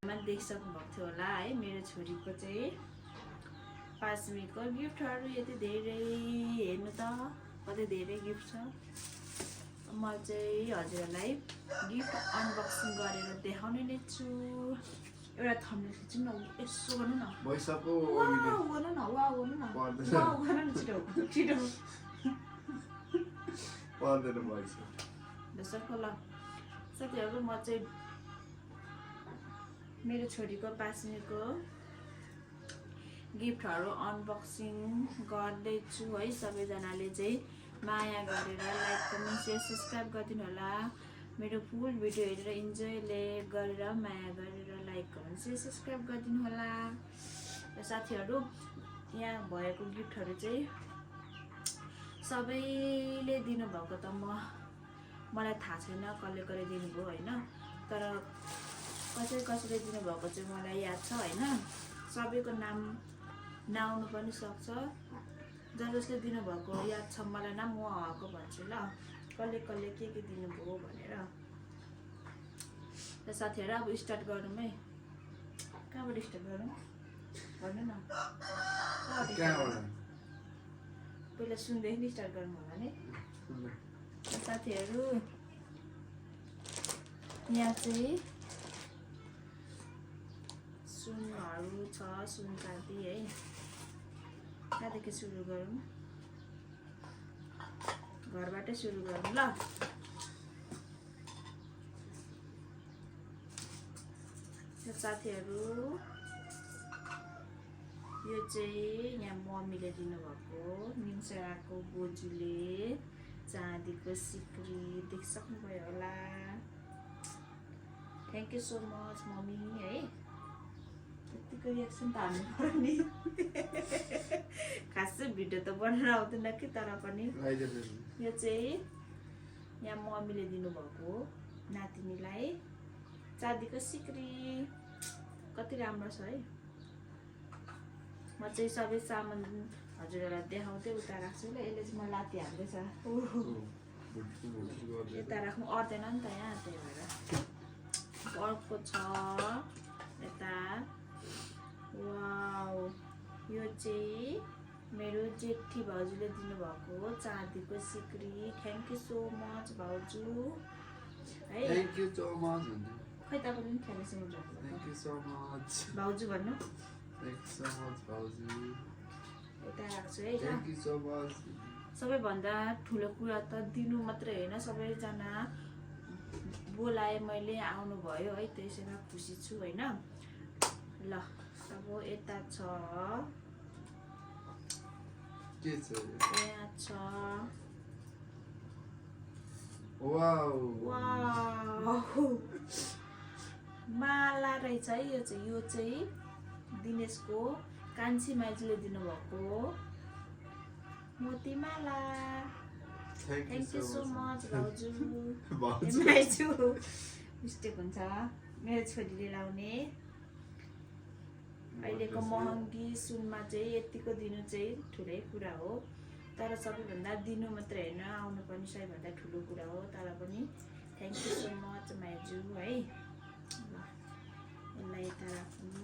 देखिसक्नु भएको थियो होला है मेरो छोरीको चाहिँ 5 मिको गिफ्टहरू यति धेरै हेर्नु त कति धेरै गिफ्ट छ म चाहिँ हजुरहरूलाई गिफ्ट अनबक्सिङ गरेर देखाउने नै छु एउटा थम्बनेल खिच्नु न यसो गर्नु न भइसक्यो वाउ गर्नु न वाउ गर्नु न वाउ गर्नु न छिटो छिटो पर्दैन भइसक्यो दर्शकको ल साथीहरू म चाहिँ मेरो छोरीको 5 मिको गिफ्टहरू अनबक्सिङ गर्दैछु है सबैजनाले चाहिँ माया गरेर लाइक कमेन्ट सेयर सब्सक्राइब गरिदिनु होला मेरो फुल भिडियो हेरेर इन्जोयले गरेर माया गरेर लाइक कमेन्ट सेयर सब्सक्राइब गरिदिनु होला र साथीहरू यहाँ भएको गिफ्टहरू चाहिँ सबैले दिनुभएको त मलाई थाहा छैन कसले दिनुभयो होइन तर कसैले दिनुभएको चाहिँ मलाई याद छ होइन सबैको नाम नआउनु पनि सक्छ जसले दिनुभएको याद छ मलाई नाम म आएको भन्छु ल कसले के दिनुभयो भनेर र साथीहरू अब स्टार्ट गरौँ है कहाँबाट स्टार्ट गरौँ भन्नु न पहिला सुन्दै नि स्टार्ट गर्नु होला नि साथीहरू यहाँ चाहिँ सुनहरू छ सुन चाँदी है कहाँदेखि सुरु गरौँ घरबाटै सुरु गरौँ ल साथीहरू यो चाहिँ यहाँ मम्मीले दिनुभएको निम्सराको बोजूले चाँदीको सिक्री देखिसक्नुभयो होला thank you so much mummy है यतिको रियाक्सन त हाल्नु पर्यो नि खासै भिडियो त बनाएर आउँदैन कि तर पनि यो चाहिँ यहाँ मम्मीले दिनुभएको नातिनीलाई चाँदीको सिक्री कति राम्रो छ है म चाहिँ सबै सामान हजुरहरूलाई देखाउँदै उता राख्छु ल यसले चाहिँ म लाती हाल्दैछ यता राख्नु अट्दैन नि त यहाँ त्यही भएर अर्को छ यता वाउ यो चाहिँ मेरो जेठी भाउजूले दिनुभएको चाँदीको सिक्री थ्याङ्क यू सो मच भाउजू है थ्याङ्क यू सो मच खै तपाईँले पनि thank you thank you so much भाउजू भन्नु थ्याङ्क यू सो मच भाउजू यता राख्छु है थ्याङ्क यू सो मच सबैभन्दा ठुलो कुरा त दिनु मात्रै होइन सबैजना बोलाएँ मैले आउनुभयो है त्यसैमा खुसी छु होइन ल अब यता छ के छ यहाँ छ वाउ वाउ माला रहेछ है यो चाहिँ दिनेशको कान्छी माइजूले दिनुभएको मोतीमाला थ्याङ्क यू सो मच भाउजू माइजू मिस्टेक हुन्छ मेरो छोरीले लाउने अहिलेको महँगी सुनमा चाहिँ यतिको दिनु चाहिँ ठुलै कुरा हो तर सबैभन्दा दिनु मात्रै होइन आउनु पनि सबैभन्दा ठुलो कुरा हो तर पनि थ्याङ्क यू सो मच माइजू है यसलाई यता राख्नु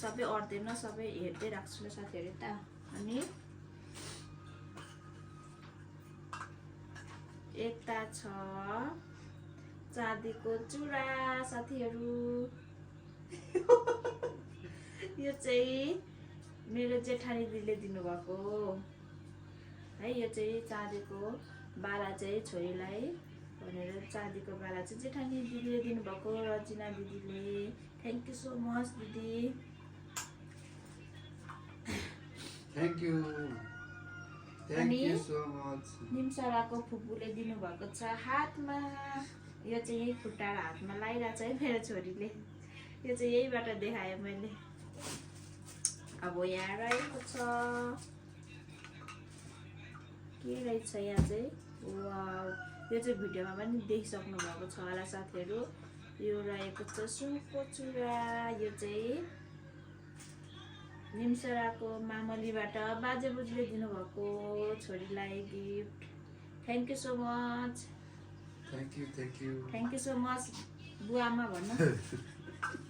सबै अट्दैन सबै हेर्दै राख्छु ल साथीहरू यता अनि यता छ चाँदीको चुरा साथीहरू यो चाहिँ मेरो जेठानी दिदीले दिनुभएको है यो चाहिँ चाँदीको बाला चाहिँ छोरीलाई भनेर चाँदीको बाला चाहिँ जेठानी दिदीले दिनुभएको रजिना दिदीले थ्याङ्क यू सो मच दिदी थ्याङ्क यू सो मच निम्सराको फुपूले दिनुभएको छ हातमा यो चाहिँ यही खुट्टा र हातमा लगाइरहेको छ है मेरो छोरीले यो चाहिँ यहीबाट देखाएँ मैले अब यहाँ रहेको छ के रहेछ यहाँ चाहिँ वाउ यो चाहिँ भिडियोमा पनि देखिसक्नु भएको छ होला साथीहरू यो रहेको छ सुनको चुरा यो चाहिँ निम्सराको मामलीबाट बाजे बोजूले दिनुभएको छोरीलाई gift thank you so much thank you so much बुवामा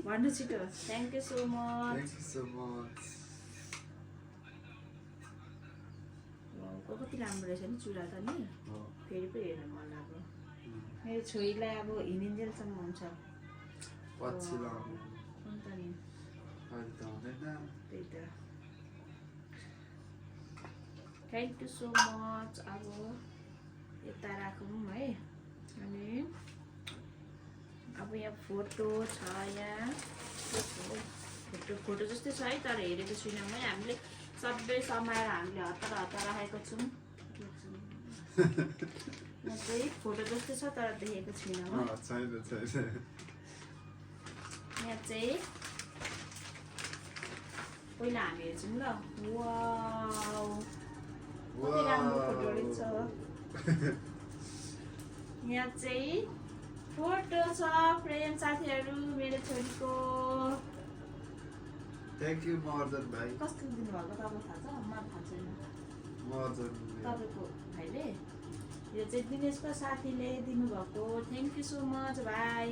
भन्नु छिटो thank you so much Thank you so much. कति राम्रो रहेछ नि चुरा त नि Oh. फेरि पो हेर्नु मन लाग्यो मेरो छोरीलाई अब हिँडिन्जेलसम्म हुन्छ पछि लाउनु अन्त नि अहिले त हुँदैन त्यही त थ्याङ्क यू सो मच अब यता राखौँ है अनि अब यहाँ फोटो छ यहाँ फोटो जस्तै छ है तर हेरेको छुइनँ है हामीले सबै समाएर हामीले हतार हतार राखेको छौँ यहाँ चाहिँ फोटो जस्तै छ तर देखेको छुइनँ है छैन छैन यहाँ चाहिँ पहिला हामी हेर्छौँ ल वाउ कति राम्रो फोटो रहेछ यहाँ चाहिँ फोटो छ फ्रेन्ड साथीहरू मेरो छोरीको थ्याङ्क यू महर्जन भाइ कस्तो दिनुभएको तपाईँलाई थाहा छ मलाई थाहा छैन महर्जन तपाईँको भाइले यो चाहिँ दिनेशको साथीले दिनुभएको थ्याङ्क यू सो मच भाइ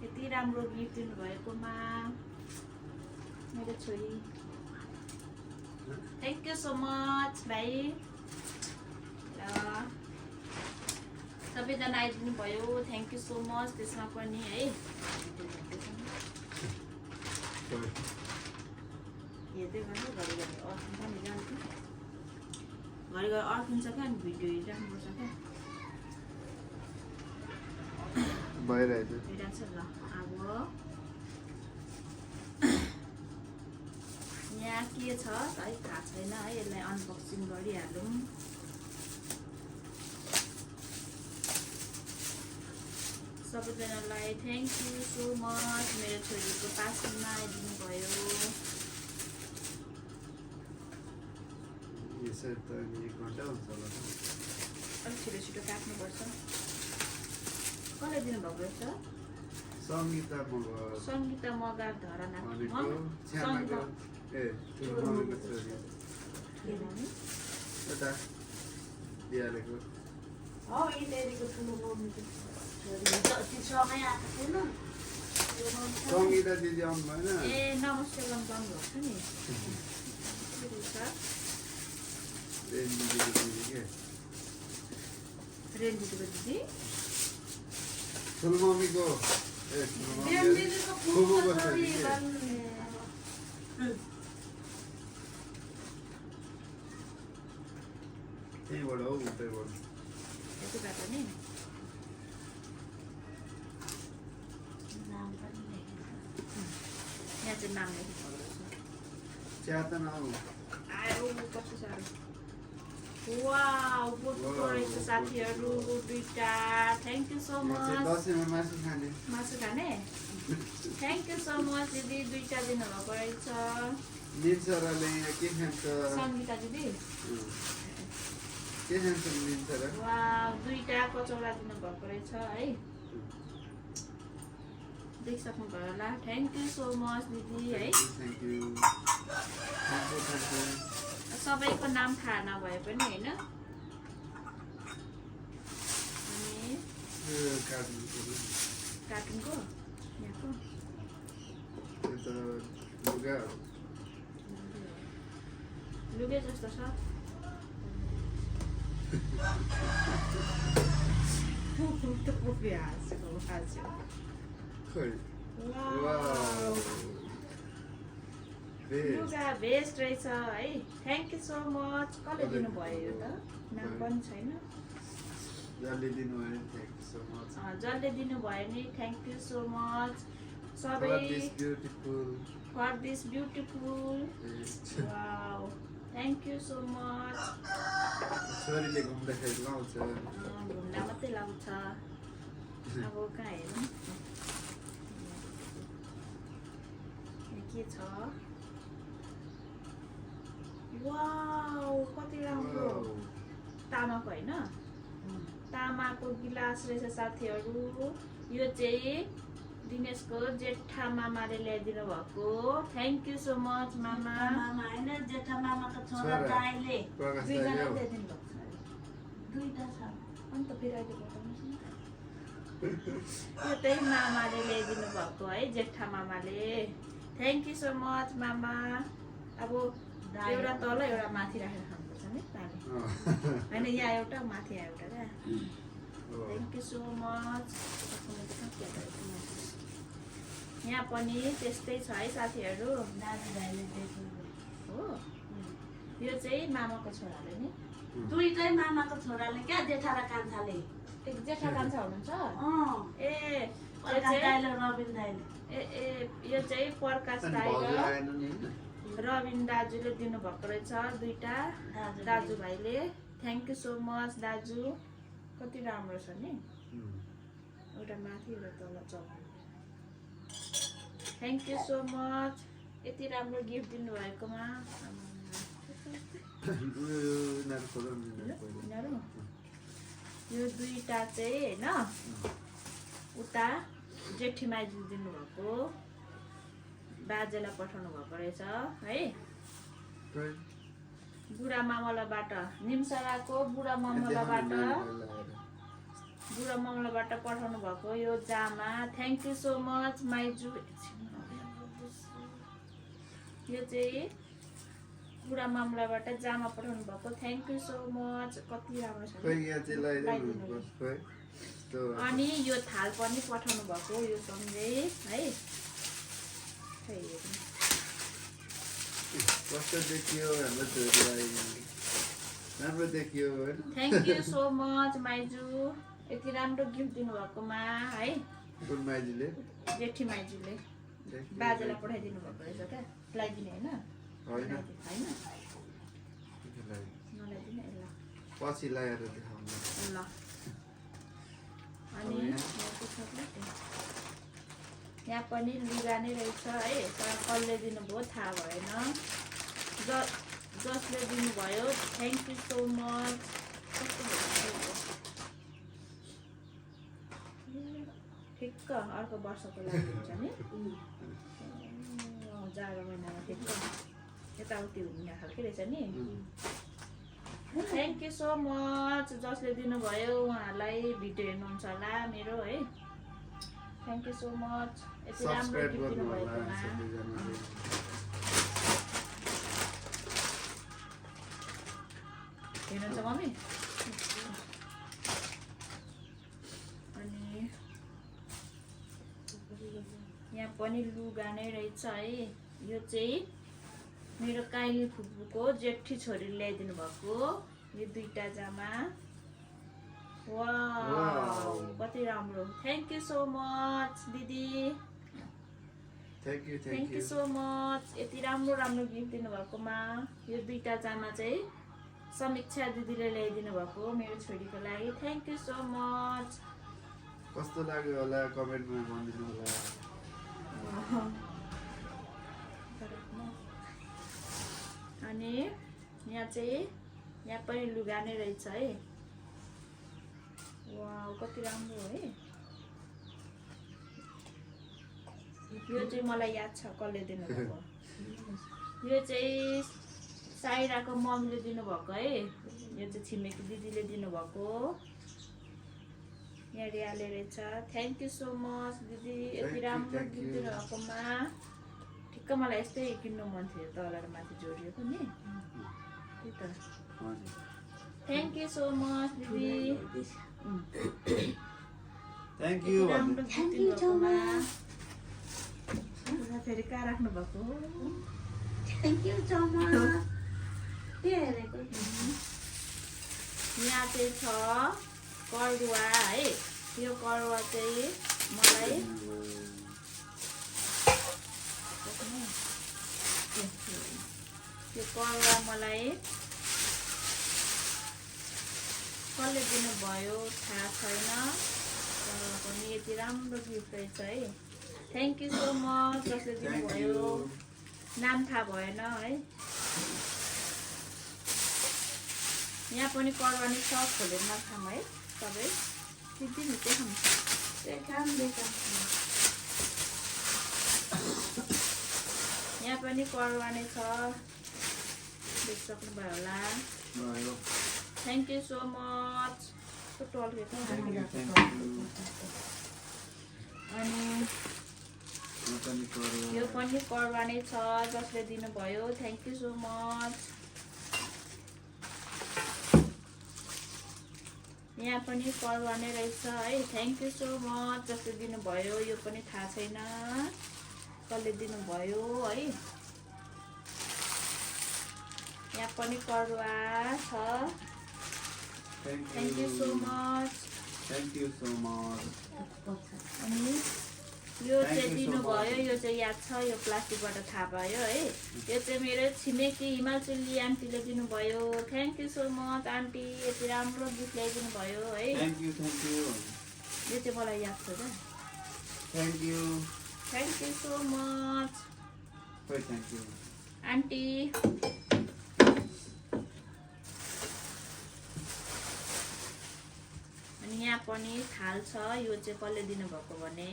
यति राम्रो गिफ्ट दिनुभएकोमा मेरो छोरी थ्याङ्क यू सो मच भाइ र सबैजना आइदिनु भयो थ्याङ्क यू सो मच त्यसमा पनि है हेर्दै गर्नु घरिघरि अर्किन्छ नि जान्छु घरिघरि अर्किन्छ क्या अनि भिडियो हेरिराख्नुपर्छ क्या भइरहेछ हेरिरहेको छ ल अब यहाँ के छ है थाहा छैन है यसलाई अनबक्सिङ गरिहालौँ सबैजनालाई थ्याङ्क यू सो मच मेरो छोरीको पासमा आइदिनु भयो यसरी त अनि 1 घन्टा हुन्छ होला अलिक छिटो छिटो काट्नुपर्छ कसले दिनुभएको रहेछ सङ्गीता मगर सङ्गीता मगर धराना भनेको छ्यामाको ठुलो मम्मीको छोरी यता दिहालेको सङ्गीता दिदी आउनु भएन ए नमस्ते गर्नु पाउनुभएको छ नि के रहेछ रेन दिदीको दिदी के रेन दिदीको दिदी ठुलो मम्मीको फुपूको छोरी के त्यहीँबाट हौ उतैबाट यतिबाट नि यहाँ चाहिँ नाम लेखेको चिया त नआउ आयो कस्तो साह्रो वाउ बुटको रहेछ साथीहरू दुईटा थ्याङ्क यू सो मच दसैँमा मासु खाने मासु खाने थ्याङ्क यू सो मच दिदी दुईटा दिनुभएको रहेछ निन्सराले के खान्छ सङ्गीता दिदी के खान्छ निन्सरा वाउ दुईटा कचौरा दिनुभएको रहेछ है देखिसक्नुभयो होला थ्याङ्क यू सो मच दिदी है थ्याङ्क यू सबैको नाम थाहा नभए पनि होइन अनि कार्टुनको यहाँको त्यो त लुगा लुगे जस्तो छ हाँस्यो खै वाउ लुगा बेस्ट रहेछ है थ्याङ्क यू सो मच कसले दिनुभयो यो त नाम पनि छैन जसले दिनुभयो थ्याङ्क यू सो मच जसले दिनुभयो नि थ्याङ्क यू सो मच सबै for this beautiful wow thank you so much छोरीले घुम्दाखेरि लाउँछ घुम्दा मात्रै लाउँछ अब कहाँ हेरौँ के छ वाउ कति राम्रो तामाको होइन तामाको गिलास रहेछ साथीहरू यो चाहिँ दिनेशको जेठा मामाले ल्याइदिनु भएको थ्याङ्क यू सो मच मामा होइन जेठा मामाको छोरा दाइले दुईजनाले ल्याइदिनु भएको छ दुईटा छ अन्त फेरि अहिले बताउनुहोस् न यो चाहिँ मामाले ल्याइदिनु भएको है, जेठा मामाले। थ्याङ्क यू सो मच मामा। अब एउटा तल एउटा माथि राखेर खानुपर्छ नि पानी होइन, यहाँ एउटा माथि एउटा क्या। Thank you so much. यहाँ पनि त्यस्तै छ है साथीहरू। दाजुभाइले दिएको हो यो चाहिँ मामाको छोराले नि, दुईटै मामाको छोराले क्या, जेठा र कान्छाले। एक जेठा कान्छा हुनुहुन्छ। ए प्रकाश दाइले रबिन दाइले। यो चाहिँ प्रकाश दाइ र रबिन दाजुले दिनुभएको रहेछ, दुईटा दाजुभाइले। थ्याङ्क यू सो मच दाजु। कति राम्रो छ नि, एउटा माथि एउटा तल चौक। थ्याङ्क यू सो मच यति राम्रो गिफ्ट दिनुभएकोमा। यो दुईटा चाहिँ होइन उता जेठी माइजू दिनुभएको, बाजेलाई पठाउनु भएको रहेछ है। बुढा मामलाबाट, निम्सराको बुढा मामलाबाट पठाउनु भएको यो जामा। थ्याङ्क यू सो मच माइजू। यो चाहिँ बुढा मामलाबाट जामा पठाउनु भएको। Thank you so much. कति राम्रो छ। अनि यो थाल पनि पठाउनु भएको यो सँगै है। थ्याङ्क यू सो मच माइजू, यति राम्रो गिफ्ट दिनुभएकोमा है। जेठी माइजूले बाजेलाई पठाइदिनु भएको रहेछ क्या। लगाइदिने होइन, नलाइदिने ल। पछि लगाएर देखाउनु ल अनि यहाँ पनि लुगा नै रहेछ है, तर कसले दिनुभयो थाहा भएन। जसले दिनुभयो थ्याङ्क यू सो मच। ठिक्क अर्को वर्षको लागि हुन्छ नि, जाडो महिनामा ठिक्क यताउति हुने खालको रहेछ नि। थ्याङ्क यू सो मच जसले दिनुभयो उहाँहरूलाई। भिडियो हेर्नुहुन्छ होला मेरो है। थ्याङ्क यू सो मच यति राम्रो गिफ्ट दिनुभएकोमा। हेर्नुहुन्छ मम्मी। अनि यहाँ पनि लुगा नै रहेछ है। यो चाहिँ मेरो काइली फुपूको जेठी छोरीले ल्याइदिनु भएको यो दुईटा जामा। वाउ कति राम्रो। थ्याङ्क यू सो मच दिदी। थ्याङ्क यू सो मच यति राम्रो राम्रो गिफ्ट दिनुभएकोमा। यो दुईटा जामा चाहिँ समीक्षा दिदीले ल्याइदिनु भएको मेरो छोरीको लागि। Thank you so much. कस्तो लाग्यो होला कमेन्टमा भनिदिनु होला। अनि यहाँ चाहिँ यहाँ पनि लुगा नै रहेछ है। वाउ कति राम्रो है। यो चाहिँ मलाई याद छ कसले दिनुभएको। यो चाहिँ साइराको मम्मीले दिनुभएको है। यो चाहिँ छिमेकी दिदीले दिनुभएको। यहाँ रियाले रहेछ। थ्याङ्क यू सो मच दिदी यति राम्रो गिफ्ट दिनुभएकोमा। ठिक्क मलाई यस्तै किन्नु मन थियो, तल र माथि जोडिएको नि त्यही त। थ्याङ्क यू सो मच दिदी। थ्याङ्क यू फेरि कहाँ राख्नु भएको। Thank you so much. यहाँ चाहिँ छ करुवा है। यो करुवा चाहिँ मलाई यो करुवा मलाई कसले दिनुभयो थाहा छैन, तर पनि यति राम्रो गिफ्ट रहेछ है। थ्याङ्क यू सो मच जसले दिनुभयो। नाम थाहा भएन है। यहाँ पनि करुवा नै छ, खोलेर नखाऊँ है सबै। दिदी मिठै खान्छ। यहाँ पनि करुवा नै छ, देखिसक्नुभयो होला। Thank you so much. अनि यो पनि करुवा नै छ जसले दिनुभयो थ्याङ्क यू सो मच। यहाँ पनि करुवा नै रहेछ है थ्याङ्क यू सो मच जसले दिनुभयो। यो पनि थाहा छैन कसले दिनुभयो है। यहाँ पनि करुवा छ थ्याङ्क यू सो मच। अनि यो चाहिँ दिनुभयो यो चाहिँ याद छ यो प्लास्टिकबाट थाहा भयो है। यो चाहिँ मेरो छिमेकी हिमाचली आन्टीले दिनुभयो thank you so much aunty. यति राम्रो गिफ्ट ल्याइदिनु भयो है। थ्याङ्क यू यो चाहिँ मलाई याद छ त। Thank you so much aunty. अनि यहाँ पनि थाल छ यो चाहिँ कसले दिनुभएको भने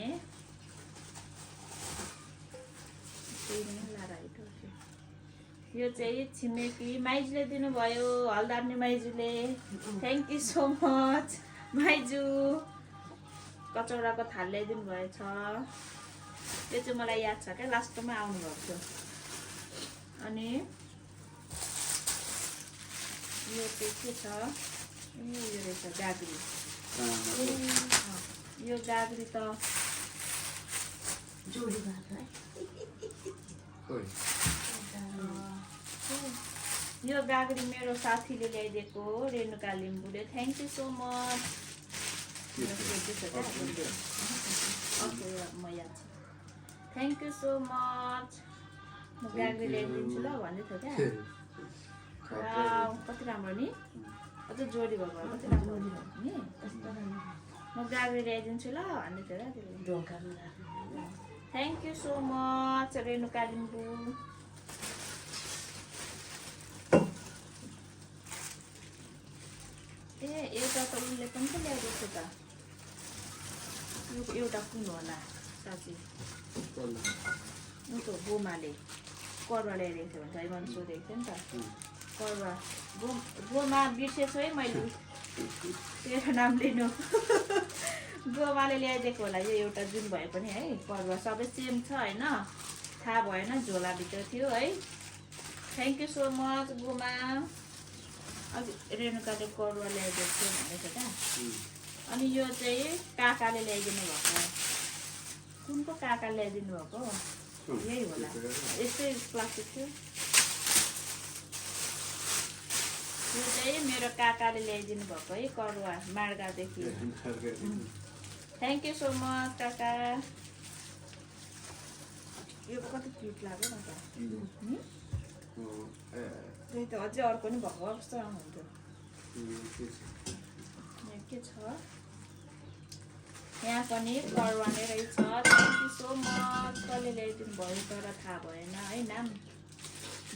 यो चाहिँ छिमेकी माइजूले दिनुभयो हलदार्ने माइजूले थ्याङ्क यू सो मच माइजू। कचौडाको थाल ल्याइदिनु भएछ यो चाहिँ मलाई याद छ क्या लास्टमा आउनुभएको थियो। अनि यो चाहिँ के छ यो रहेछ गाग्री। यो गाग्री त जोडी भएको है। यो गाग्री मेरो साथीले ल्याइदिएको रेणुका लिम्बूले थ्याङ्क यू सो मच। म याद छ थ्याङ्क यू सो मच। म गाग्री ल्याइदिन्छु ल भन्दै थियो क्या। कति राम्रो नि अझ जोडी भएको कति राम्रो नि। म गाग्री ल्याइदिन्छु ल भन्दै थियो क्या। Thank you so much Renuka Limbu. एउटा त उसले पनि त ल्याइदिएको छ त यो एउटा कुन होला साँच्ची ऊ त गोमाले करुवा ल्याइदिएको थियो भने मैले सोधेको थिएँ नि त। करुवा गोमा बिर्सेछु है मैले तेरो नाम लिनु। गोमाले ल्याइदिएको होला यो एउटा जुन भए पनि है करुवा सबै सेम छ होइन थाहा भएन झोलाभित्र थियो है। Thank you so much Goma. अघि रेणुकाले करुवा ल्याइदिएको थियो भनेको क्या। अनि यो चाहिँ काकाले ल्याइदिनु भएको कुनको काका ल्याइदिनु भएको यही होला यस्तै प्लास्टिक थियो। यो चाहिँ मेरो काकाले ल्याइदिनु भएको है करुवा मार्गादेखि। थ्याङ्क यू सो मच काका। यो कति क्युट लाग्यो न त। त्यही त अझै अर्को नि भएको जस्तो आउनुहुन्थ्यो। के छ यहाँ पनि करुवा नै रहेछ थ्याङ्क यू सो मच। कसले ल्याइदिनु भयो तर थाहा भएन है नाम।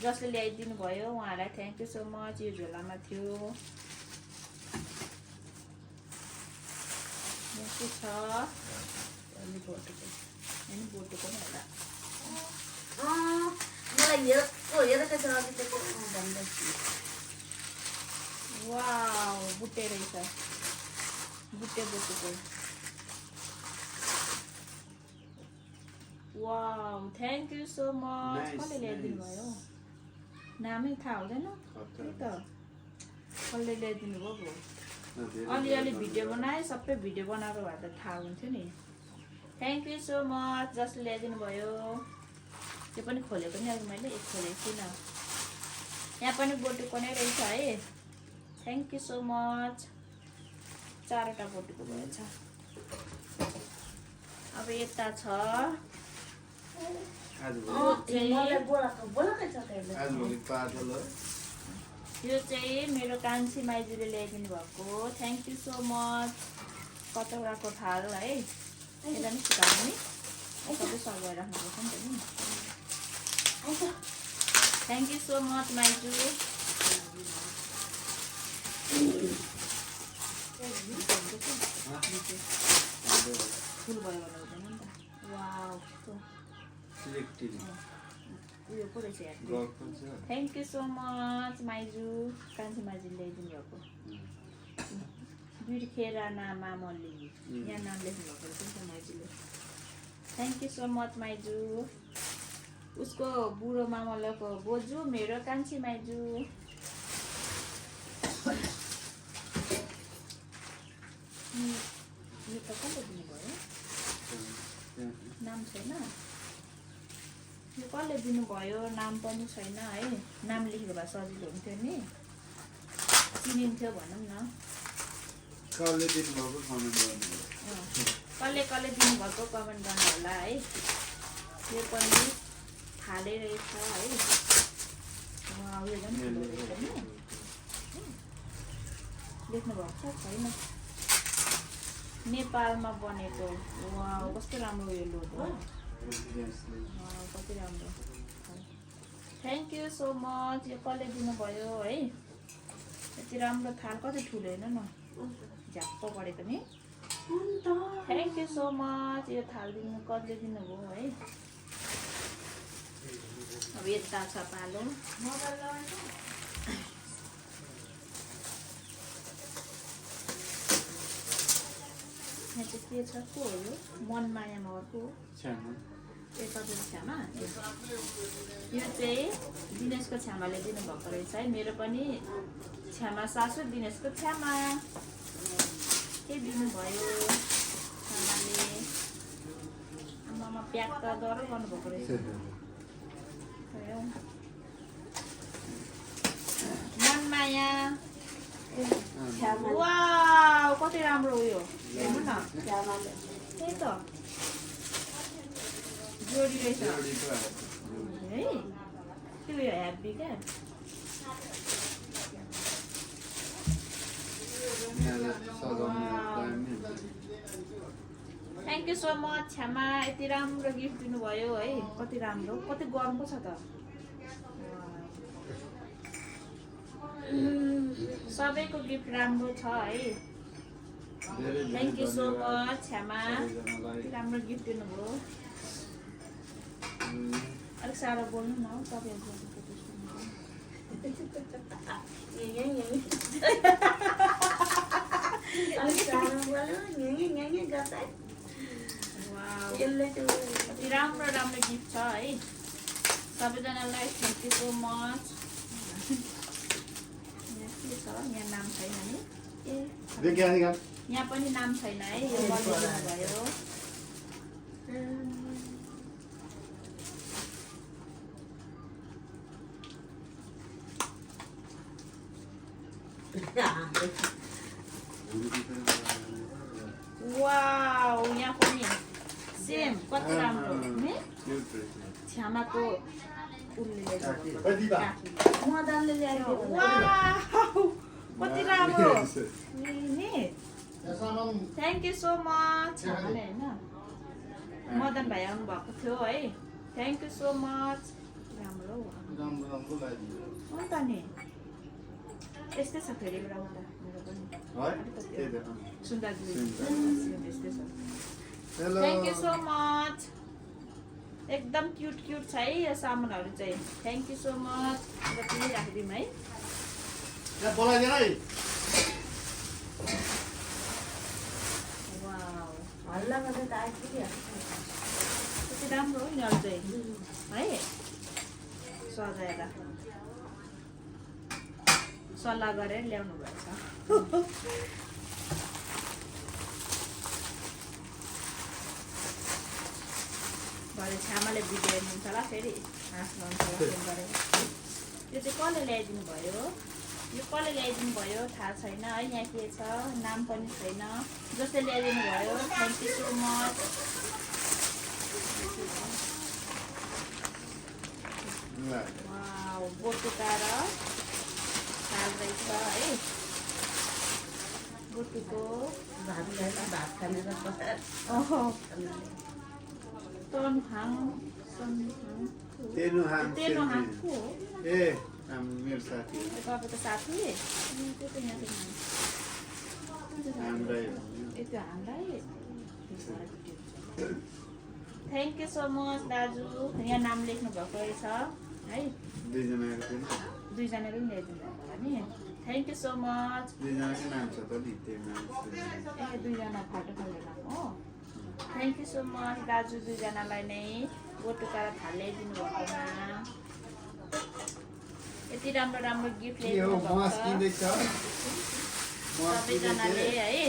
जसले ल्याइदिनु भयो उहाँलाई थ्याङ्क यू सो मच। यो झोलामा थियो के छ बोटुको पनि होला। मलाई हेरेको छ अघि त्यो भन्दैछु। वाउ बुट्टे रहेछ बुट्टे बोटुको। Wow thank you so much. कसले ल्याइदिनु भयो नामै थाहा हुँदैन त्यही त कसले ल्याइदिनु भयो। अलिअलि भिडियो बनाएँ सबै भिडियो बनाएको भए त थाहा हुन्थ्यो नि। थ्याङ्क यू सो मच जसले ल्याइदिनु भयो। त्यो पनि खोलेको नि अघि मैले एक खोलेको छुइनँ। यहाँ पनि बोटुको नै रहेछ है थ्याङ्क यू सो मच। 4वटा बोटुको भएछ। अब यता छ यो चाहिँ मेरो कान्छी माइजूले ल्याइदिनु भएको थ्याङ्क यू सो मच। कचौडाको थाल है यसलाई नि सुकाउनु नि सबै सघाएर राख्नुपर्छ नि त नि। थ्याङ्क यू सो मच माइजू। फुल भयो भने हुँदैन नि त। वाउ उयो पो रहेछ यहाँ। थ्याङ्क यू सो मच माइजू कान्छी माइजूले ल्याइदिनु भएको। बिर्खेर नामा मल्ली यहाँ नाम लेख्नु भएको रहेछ नि त माइजूले। थ्याङ्क यू सो मच माइजू। उसको बुढो मामलाको बोजू मेरो कान्छी माइजू। यो त कसले दिनुभयो? नाम छैन। यो कसले दिनुभयो नाम पनि छैन है। नाम लेखेको भए सजिलो हुन्थ्यो नि, चिनिन्थ्यो भनौँ न। कसले दिनुभएको कमेन्ट गर्नु। कसले दिनुभएको कमेन्ट गर्नु होला है। यो पनि थालै रहेछ है। यो झन् ठुलो रहेछ नि। लेख्नुभएको छ छैन। नेपालमा बनेको। वाउ कस्तो राम्रो यो लोड हो। कति राम्रो। Thank you so much. यो कसले दिनुभयो है। यति राम्रो थाल कति ठुलो हेर्नु न, झ्याप्प परेको नि। Thank you so much. यो थाल दिनु कसले दिनुभयो है। अब यता छ पालो। यहाँ चाहिँ के छ, को हो यो? मनमाया मगरको एक हजुर छ्यामा। यो चाहिँ दिनेशको छ्यामाले दिनुभएको रहेछ है। मेरो पनि छ्यामा सासू दिनेशको छ्यामा के दिनुभयो छ्यामाले। आमामा प्याक त डह्रो गर्नुभएको रहेछ। मनमाया वाउ कति राम्रो उयो हेर्नु न। त्यही त जोडी रहेछ है। त्यो उयो ह्याप्पी क्या। थ्याङ्क यू सो मच छ्यामा। यति राम्रो गिफ्ट दिनुभयो है। कति राम्रो, कति गरम पो छ त। सबैको गिफ्ट राम्रो छ है। थ्याङ्क यू सो मच छ्यामा। यति राम्रो गिफ्ट दिनुभयो। अलिक साह्रो बोल्नु न कति राम्रो राम्रो गिफ्ट छ है। सबैजनालाई थ्याङ्क यू सो मच। के छ यहाँ नाम छैन नि। यहाँ पनि नाम छैन है। यो भयो। वाउ यहाँ पनि सेम कति राम्रो नि। छ्यामाको मदनले ल्यायो। वाउ कति राम्रो नि। थ्याङ्क यू सो मच छ्यामाले होइन। मदन भाइ आउनु भएको थियो है। Thank you so much. राम्रो हो त नि। यस्तै छ फेरि एउटा उता मेरो पनि सुन्दर यस्तै छ। Thank you so much. एकदम क्युट क्युट छ है यो सामानहरू चाहिँ। Thank you so much. जति राखिदिउँ है। हल्ला गर्दै त आइपुग्यो। कति राम्रो हो नि चाहिँ है। सजाएर सल्लाह गरेर ल्याउनु भएछ। भरे छ्यामाले भिडियो हेर्नुहुन्छ होला फेरि हाँस्नुहुन्छ होला फोन गरेर। यो चाहिँ कसले ल्याइदिनु भयो? यो कसले ल्याइदिनु भयो थाहा छैन है। यहाँ के छ नाम पनि छैन। जसले ल्याइदिनु भयो thank you so much. Wow बोटुका र थाल रहेछ है। बोटुको भात खानेर तेनुहाङको मेरो साथी तपाईँको साथी। त्यो त यहाँ त्यो हामीलाई। थ्याङ्क यू सो मच दाजु। यहाँ नाम लेख्नु भएको रहेछ है। दुईजनाले पनि ल्याइदिनु भएको होला नि। Thank you so much. दुईजनाकै नाम छ त नि। ए दुईजना फोटो खोलेर हो। थ्याङ्क यू सो मच दाजु दुईजनालाई नै गोटुकाएर थालिदिनु भएकोमा। यति राम्रो राम्रो गिफ्ट के हो ल्याइदिनु भएको मस छ किन्दैछ सबैजनाले है।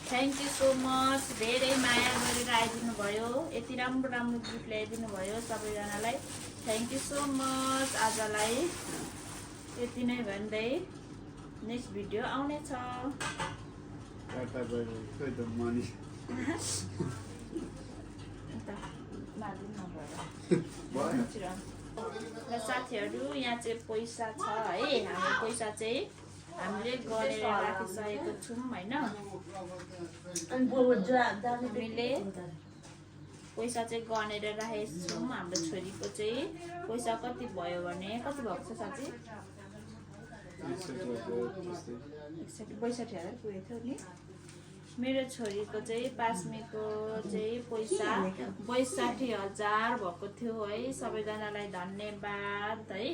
थ्याङ्क यू सो मच, धेरै माया गरेर आइदिनु भयो, यति राम्रो राम्रो गिफ्ट ल्याइदिनु भयो सबैजनालाई। Thank you so much. आजलाई यति नै भन्दै नेक्स्ट भिडियो आउनेछ। टाटा बाइ बाइ खोइ त मनी भयो र साथीहरू यहाँ चाहिँ पैसा छ है। हाम्रो पैसा चाहिँ हामीले गनेर राखिसकेको छौँ होइन। हामीले पैसा चाहिँ गनेर राखेको छौँ। हाम्रो छोरीको चाहिँ पैसा कति भयो भने कति भएको छ साँच्ची ६५,००० पुगेको थियो नि। मेरो छोरीको चाहिँ पास्मीको चाहिँ पैसा ६२,००० भएको थियो है। सबैजनालाई धन्यवाद है।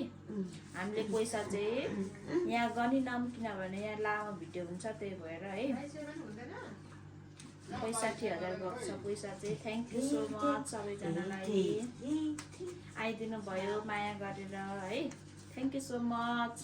हामीले पैसा चाहिँ यहाँ गनिनौँ किनभने यहाँ लामो भिडियो हुन्छ त्यही भएर है। ६५,००० भएको छ पैसा चाहिँ। थ्याङ्क यू सो मच सबैजनालाई आइदिनु भयो माया गरेर है। Thank you so much.